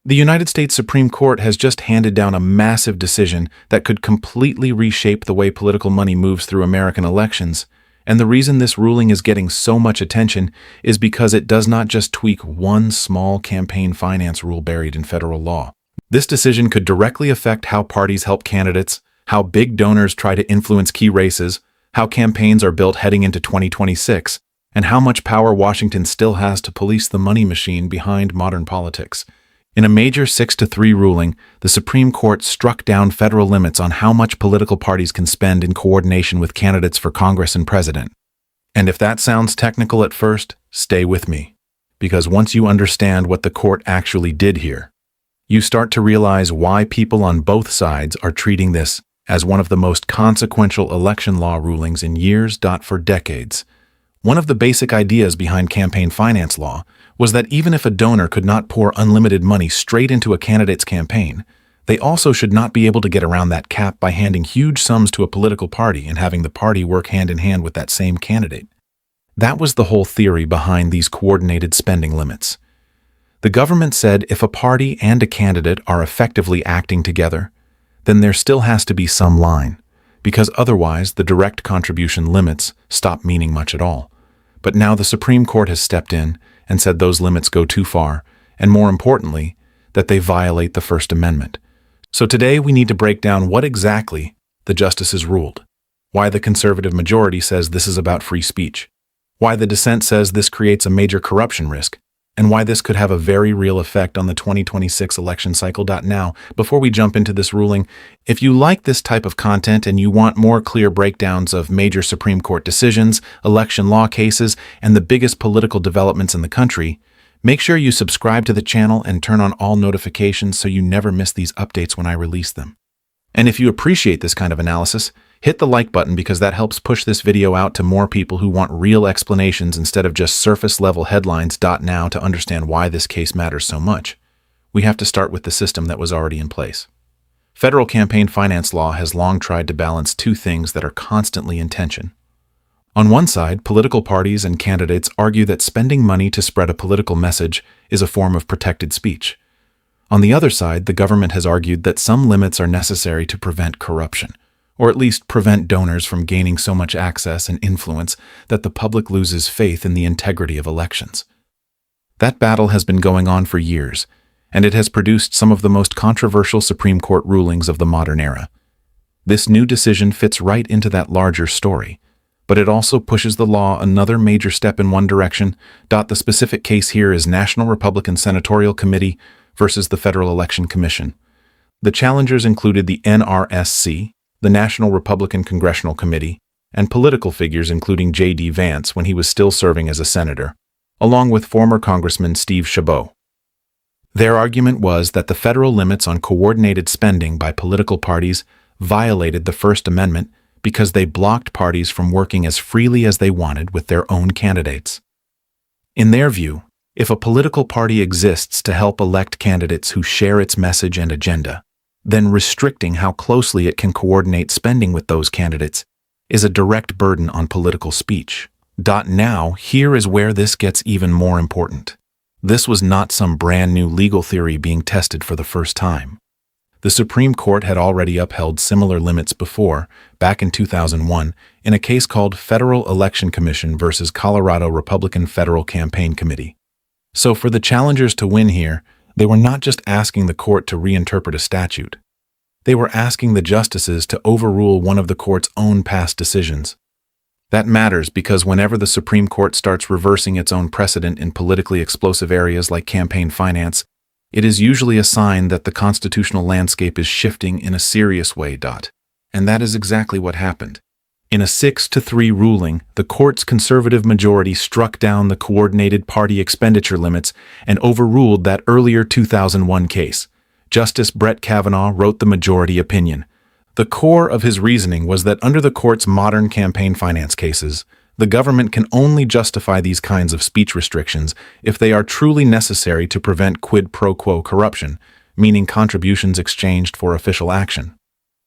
The United States Supreme Court has just handed down a massive decision that could completely reshape the way political money moves through American elections, and the reason this ruling is getting so much attention is because it does not just tweak one small campaign finance rule buried in federal law. This decision could directly affect how parties help candidates, how big donors try to influence key races, how campaigns are built heading into 2026, and how much power Washington still has to police the money machine behind modern politics. In a major 6-3 ruling, the Supreme Court struck down federal limits on how much political parties can spend in coordination with candidates for Congress and president. And if that sounds technical at first, stay with me. Because once you understand what the court actually did here, you start to realize why people on both sides are treating this as one of the most consequential election law rulings in years. For decades. One of the basic ideas behind campaign finance law was that even if a donor could not pour unlimited money straight into a candidate's campaign, they also should not be able to get around that cap by handing huge sums to a political party and having the party work hand in hand with that same candidate. That was the whole theory behind these coordinated spending limits. The government said if a party and a candidate are effectively acting together, then there still has to be some line, because otherwise the direct contribution limits stop meaning much at all. But now the Supreme Court has stepped in and said those limits go too far, and more importantly, that they violate the First Amendment. So today we need to break down what exactly the justices ruled, why the conservative majority says this is about free speech, why the dissent says this creates a major corruption risk, and why this could have a very real effect on the 2026 election cycle. Now, before we jump into this ruling, if you like this type of content and you want more clear breakdowns of major Supreme Court decisions, election law cases, and the biggest political developments in the country, make sure you subscribe to the channel and turn on all notifications so you never miss these updates when I release them. And if you appreciate this kind of analysis, hit the like button because that helps push this video out to more people who want real explanations instead of just surface-level headlines. Now, to understand why this case matters so much, we have to start with the system that was already in place. Federal campaign finance law has long tried to balance two things that are constantly in tension. On one side, political parties and candidates argue that spending money to spread a political message is a form of protected speech. On the other side, the government has argued that some limits are necessary to prevent corruption, or at least prevent donors from gaining so much access and influence that the public loses faith in the integrity of elections. That battle has been going on for years, and it has produced some of the most controversial Supreme Court rulings of the modern era. This new decision fits right into that larger story, but it also pushes the law another major step in one direction. The specific case here is National Republican Senatorial Committee versus the Federal Election Commission. The challengers included the NRSC, the National Republican Congressional Committee, and political figures including J.D. Vance when he was still serving as a senator, along with former Congressman Steve Chabot. Their argument was that the federal limits on coordinated spending by political parties violated the First Amendment because they blocked parties from working as freely as they wanted with their own candidates. In their view, if a political party exists to help elect candidates who share its message and agenda, then restricting how closely it can coordinate spending with those candidates is a direct burden on political speech. Now, here is where this gets even more important. This was not some brand new legal theory being tested for the first time. The Supreme Court had already upheld similar limits before, back in 2001, in a case called Federal Election Commission versus Colorado Republican Federal Campaign Committee. So for the challengers to win here, they were not just asking the court to reinterpret a statute. They were asking the justices to overrule one of the court's own past decisions. That matters because whenever the Supreme Court starts reversing its own precedent in politically explosive areas like campaign finance, it is usually a sign that the constitutional landscape is shifting in a serious way. And that is exactly what happened. In a 6-3 ruling, the court's conservative majority struck down the coordinated party expenditure limits and overruled that earlier 2001 case. Justice Brett Kavanaugh wrote the majority opinion. The core of his reasoning was that under the court's modern campaign finance cases, the government can only justify these kinds of speech restrictions if they are truly necessary to prevent quid pro quo corruption, meaning contributions exchanged for official action.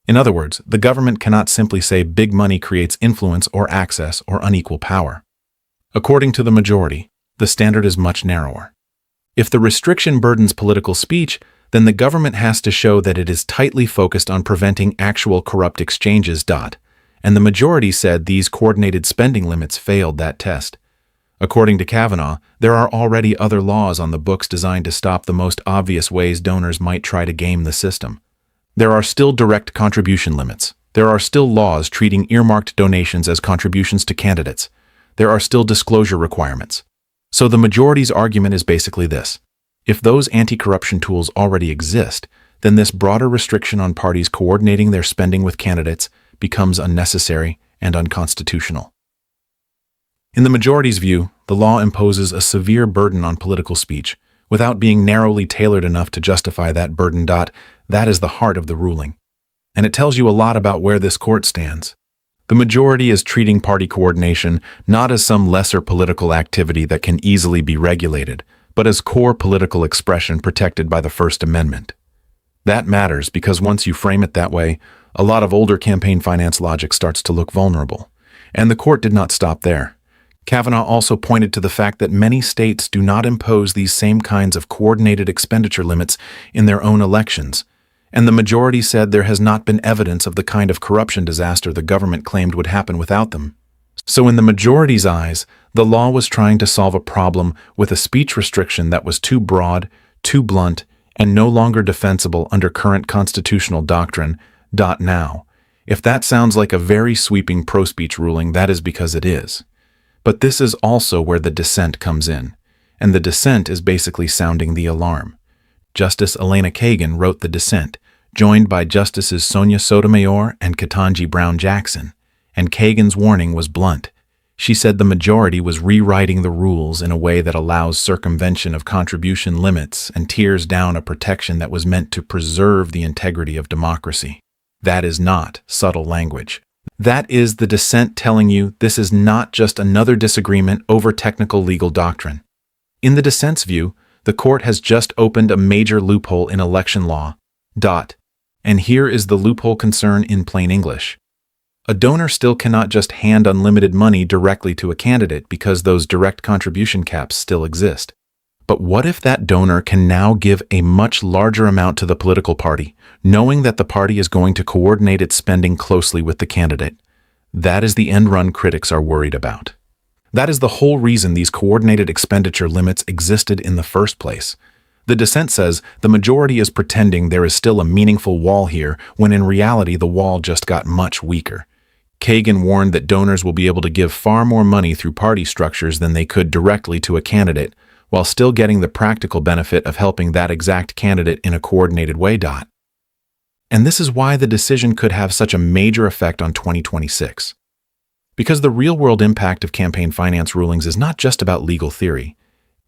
In other words, the government cannot simply say big money creates influence or access or unequal power. According to the majority, the standard is much narrower. If the restriction burdens political speech, then the government has to show that it is tightly focused on preventing actual corrupt exchanges. And the majority said these coordinated spending limits failed that test. According to Kavanaugh, there are already other laws on the books designed to stop the most obvious ways donors might try to game the system. There are still direct contribution limits. There are still laws treating earmarked donations as contributions to candidates. There are still disclosure requirements. So the majority's argument is basically this. If those anti-corruption tools already exist, then this broader restriction on parties coordinating their spending with candidates becomes unnecessary and unconstitutional. In the majority's view, the law imposes a severe burden on political speech, without being narrowly tailored enough to justify that burden. That is the heart of the ruling. And it tells you a lot about where this court stands. The majority is treating party coordination not as some lesser political activity that can easily be regulated, but as core political expression protected by the First Amendment. That matters because once you frame it that way, a lot of older campaign finance logic starts to look vulnerable. And the court did not stop there. Kavanaugh also pointed to the fact that many states do not impose these same kinds of coordinated expenditure limits in their own elections, and the majority said there has not been evidence of the kind of corruption disaster the government claimed would happen without them. So in the majority's eyes, the law was trying to solve a problem with a speech restriction that was too broad, too blunt, and no longer defensible under current constitutional doctrine. Now, if that sounds like a very sweeping pro-speech ruling, that is because it is. But this is also where the dissent comes in, and the dissent is basically sounding the alarm. Justice Elena Kagan wrote the dissent, joined by Justices Sonia Sotomayor and Ketanji Brown Jackson, and Kagan's warning was blunt. She said the majority was rewriting the rules in a way that allows circumvention of contribution limits and tears down a protection that was meant to preserve the integrity of democracy. That is not subtle language. That is the dissent telling you this is not just another disagreement over technical legal doctrine. In the dissent's view, the court has just opened a major loophole in election law. And here is the loophole concern in plain English. A donor still cannot just hand unlimited money directly to a candidate because those direct contribution caps still exist. But what if that donor can now give a much larger amount to the political party, knowing that the party is going to coordinate its spending closely with the candidate? That is the end run critics are worried about. That is the whole reason these coordinated expenditure limits existed in the first place. The dissent says the majority is pretending there is still a meaningful wall here, when in reality the wall just got much weaker. Kagan warned that donors will be able to give far more money through party structures than they could directly to a candidate, while still getting the practical benefit of helping that exact candidate in a coordinated way. And this is why the decision could have such a major effect on 2026. Because the real-world impact of campaign finance rulings is not just about legal theory.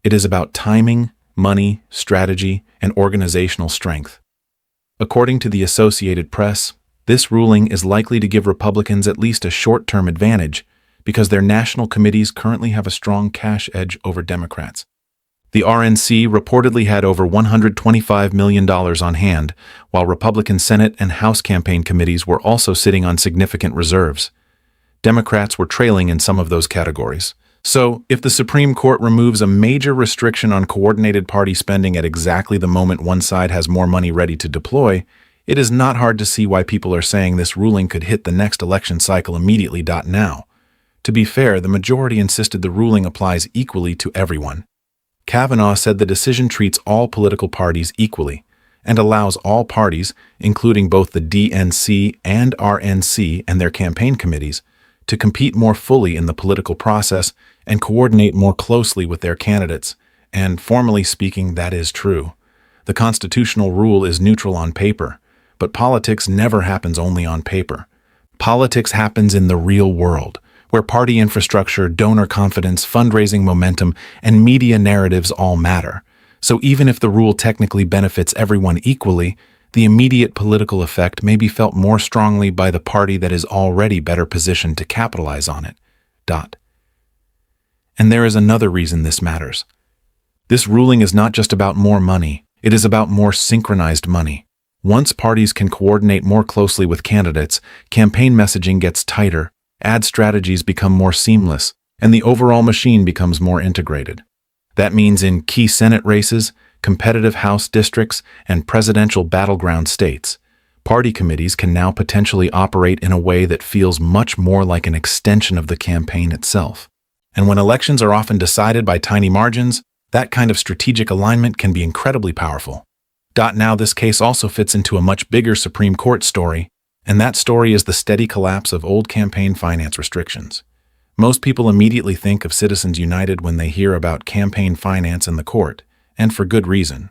It is about timing, money, strategy, and organizational strength. According to the Associated Press, this ruling is likely to give Republicans at least a short-term advantage because their national committees currently have a strong cash edge over Democrats. The RNC reportedly had over $125 million on hand, while Republican Senate and House campaign committees were also sitting on significant reserves. Democrats were trailing in some of those categories. So, if the Supreme Court removes a major restriction on coordinated party spending at exactly the moment one side has more money ready to deploy, it is not hard to see why people are saying this ruling could hit the next election cycle immediately. Now, to be fair, the majority insisted the ruling applies equally to everyone. Kavanaugh said the decision treats all political parties equally and allows all parties, including both the DNC and RNC and their campaign committees, to compete more fully in the political process and coordinate more closely with their candidates. And formally speaking, that is true. The constitutional rule is neutral on paper, but politics never happens only on paper. Politics happens in the real world, where party infrastructure, donor confidence, fundraising momentum, and media narratives all matter. So even if the rule technically benefits everyone equally, the immediate political effect may be felt more strongly by the party that is already better positioned to capitalize on it. And there is another reason this matters. This ruling is not just about more money, it is about more synchronized money. Once parties can coordinate more closely with candidates, campaign messaging gets tighter, ad strategies become more seamless, and the overall machine becomes more integrated. That means in key Senate races, competitive House districts, and presidential battleground states, party committees can now potentially operate in a way that feels much more like an extension of the campaign itself. And when elections are often decided by tiny margins, that kind of strategic alignment can be incredibly powerful. Now, this case also fits into a much bigger Supreme Court story, and that story is the steady collapse of old campaign finance restrictions. Most people immediately think of Citizens United when they hear about campaign finance in the court, and for good reason.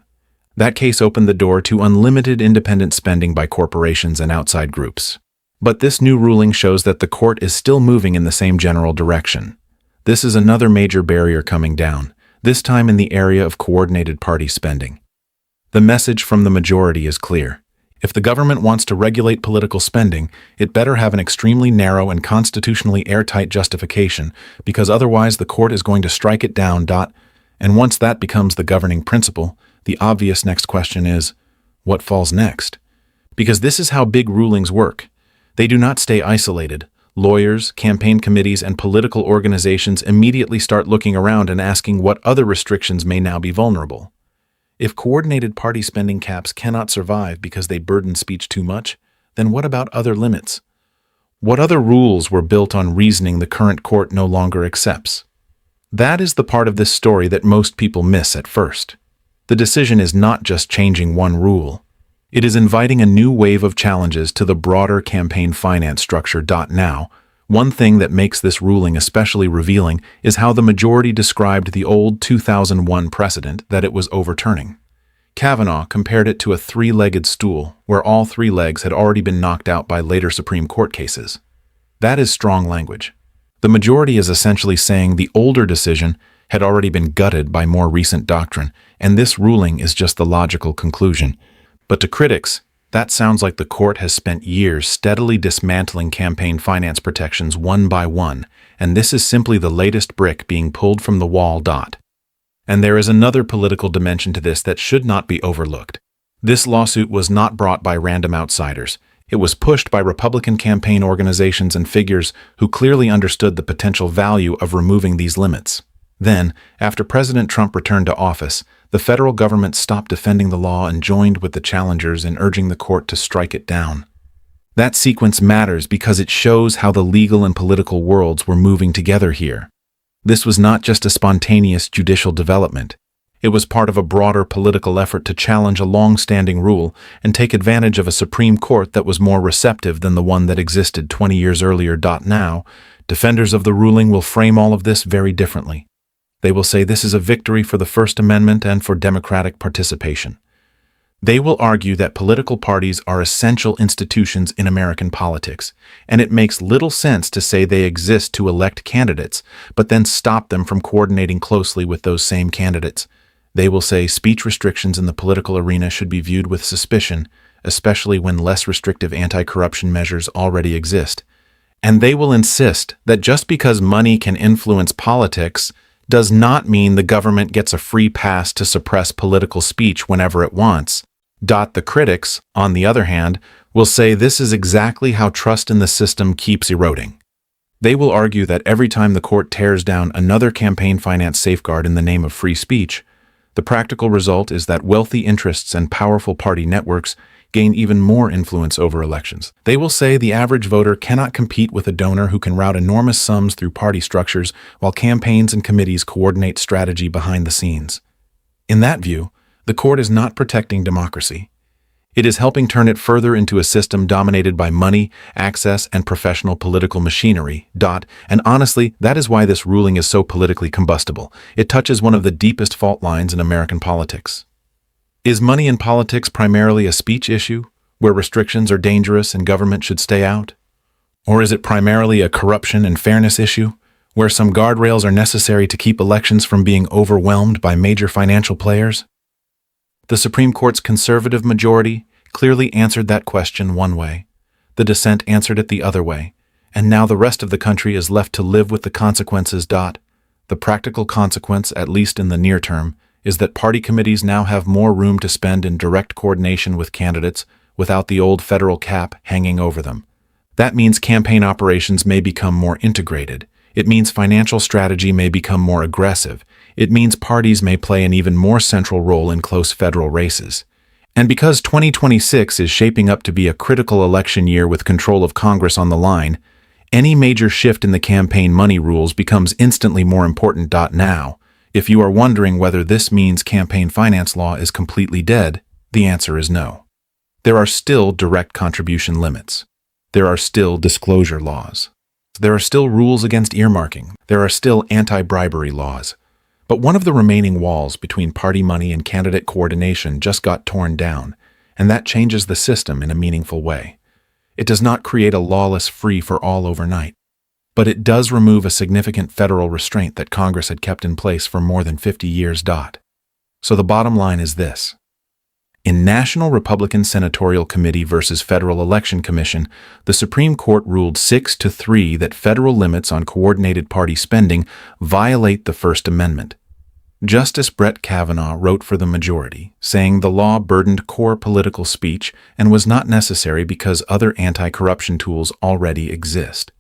That case opened the door to unlimited independent spending by corporations and outside groups. But this new ruling shows that the court is still moving in the same general direction. This is another major barrier coming down, this time in the area of coordinated party spending. The message from the majority is clear. If the government wants to regulate political spending, it better have an extremely narrow and constitutionally airtight justification, because otherwise the court is going to strike it down. And once that becomes the governing principle, the obvious next question is, what falls next? Because this is how big rulings work. They do not stay isolated. Lawyers, campaign committees, and political organizations immediately start looking around and asking what other restrictions may now be vulnerable. If coordinated party spending caps cannot survive because they burden speech too much, then what about other limits? What other rules were built on reasoning the current court no longer accepts? That is the part of this story that most people miss at first. The decision is not just changing one rule. It is inviting a new wave of challenges to the broader campaign finance structure. Now, one thing that makes this ruling especially revealing is how the majority described the old 2001 precedent that it was overturning. Kavanaugh compared it to a three-legged stool, where all three legs had already been knocked out by later Supreme Court cases. That is strong language. The majority is essentially saying the older decision had already been gutted by more recent doctrine, and this ruling is just the logical conclusion. But to critics, that sounds like the court has spent years steadily dismantling campaign finance protections one by one, and this is simply the latest brick being pulled from the wall. And there is another political dimension to this that should not be overlooked. This lawsuit was not brought by random outsiders. It was pushed by Republican campaign organizations and figures who clearly understood the potential value of removing these limits. Then, after President Trump returned to office, the federal government stopped defending the law and joined with the challengers in urging the court to strike it down. That sequence matters because it shows how the legal and political worlds were moving together here. This was not just a spontaneous judicial development. It was part of a broader political effort to challenge a long-standing rule and take advantage of a Supreme Court that was more receptive than the one that existed 20 years earlier. Now, defenders of the ruling will frame all of this very differently. They will say this is a victory for the First Amendment and for democratic participation. They will argue that political parties are essential institutions in American politics, and it makes little sense to say they exist to elect candidates, but then stop them from coordinating closely with those same candidates. They will say speech restrictions in the political arena should be viewed with suspicion, especially when less restrictive anti-corruption measures already exist. And they will insist that just because money can influence politics does not mean the government gets a free pass to suppress political speech whenever it wants. The critics, on the other hand, will say this is exactly how trust in the system keeps eroding. They will argue that every time the court tears down another campaign finance safeguard in the name of free speech, the practical result is that wealthy interests and powerful party networks gain even more influence over elections. They will say the average voter cannot compete with a donor who can route enormous sums through party structures while campaigns and committees coordinate strategy behind the scenes. In that view, the court is not protecting democracy. It is helping turn it further into a system dominated by money, access, and professional political machinery. And honestly, that is why this ruling is so politically combustible. It touches one of the deepest fault lines in American politics. Is money in politics primarily a speech issue, where restrictions are dangerous and government should stay out? Or is it primarily a corruption and fairness issue, where some guardrails are necessary to keep elections from being overwhelmed by major financial players? The Supreme Court's conservative majority clearly answered that question one way. The dissent answered it the other way, and now the rest of the country is left to live with the consequences. The practical consequence, at least in the near term, is that party committees now have more room to spend in direct coordination with candidates without the old federal cap hanging over them. That means campaign operations may become more integrated, It means financial strategy may become more aggressive. It means parties may play an even more central role in close federal races. And because 2026 is shaping up to be a critical election year with control of Congress on the line, any major shift in the campaign money rules becomes instantly more important. Now, if you are wondering whether this means campaign finance law is completely dead, the answer is no. There are still direct contribution limits. There are still disclosure laws. There are still rules against earmarking. There are still anti-bribery laws. But one of the remaining walls between party money and candidate coordination just got torn down, and that changes the system in a meaningful way. It does not create a lawless free-for-all overnight, but it does remove a significant federal restraint that Congress had kept in place for more than 50 years. So the bottom line is this. In National Republican Senatorial Committee versus Federal Election Commission, the Supreme Court ruled 6-3 that federal limits on coordinated party spending violate the First Amendment. Justice Brett Kavanaugh wrote for the majority, saying the law burdened core political speech and was not necessary because other anti-corruption tools already exist.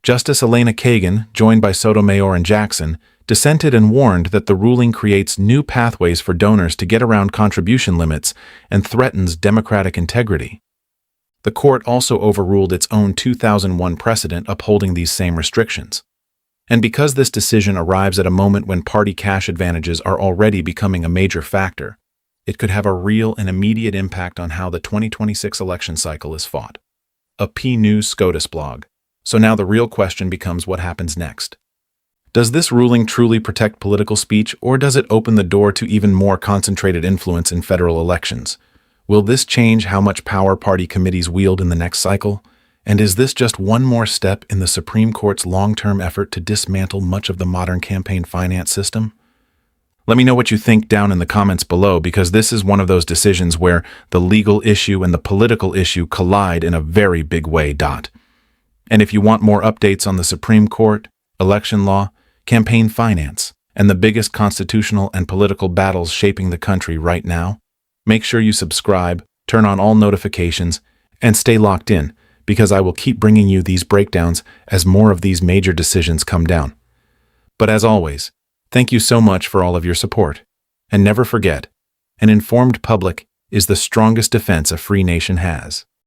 Justice Elena Kagan, joined by Sotomayor and Jackson, dissented and warned that the ruling creates new pathways for donors to get around contribution limits and threatens democratic integrity. The court also overruled its own 2001 precedent upholding these same restrictions. And because this decision arrives at a moment when party cash advantages are already becoming a major factor, it could have a real and immediate impact on how the 2026 election cycle is fought. A P News SCOTUS blog. So now the real question becomes what happens next. Does this ruling truly protect political speech, or does it open the door to even more concentrated influence in federal elections? Will this change how much power party committees wield in the next cycle? And is this just one more step in the Supreme Court's long-term effort to dismantle much of the modern campaign finance system? Let me know what you think down in the comments below, because this is one of those decisions where the legal issue and the political issue collide in a very big way. And if you want more updates on the Supreme Court, election law, campaign finance, and the biggest constitutional and political battles shaping the country right now, make sure you subscribe, turn on all notifications, and stay locked in, because I will keep bringing you these breakdowns as more of these major decisions come down. But as always, thank you so much for all of your support. And never forget, an informed public is the strongest defense a free nation has.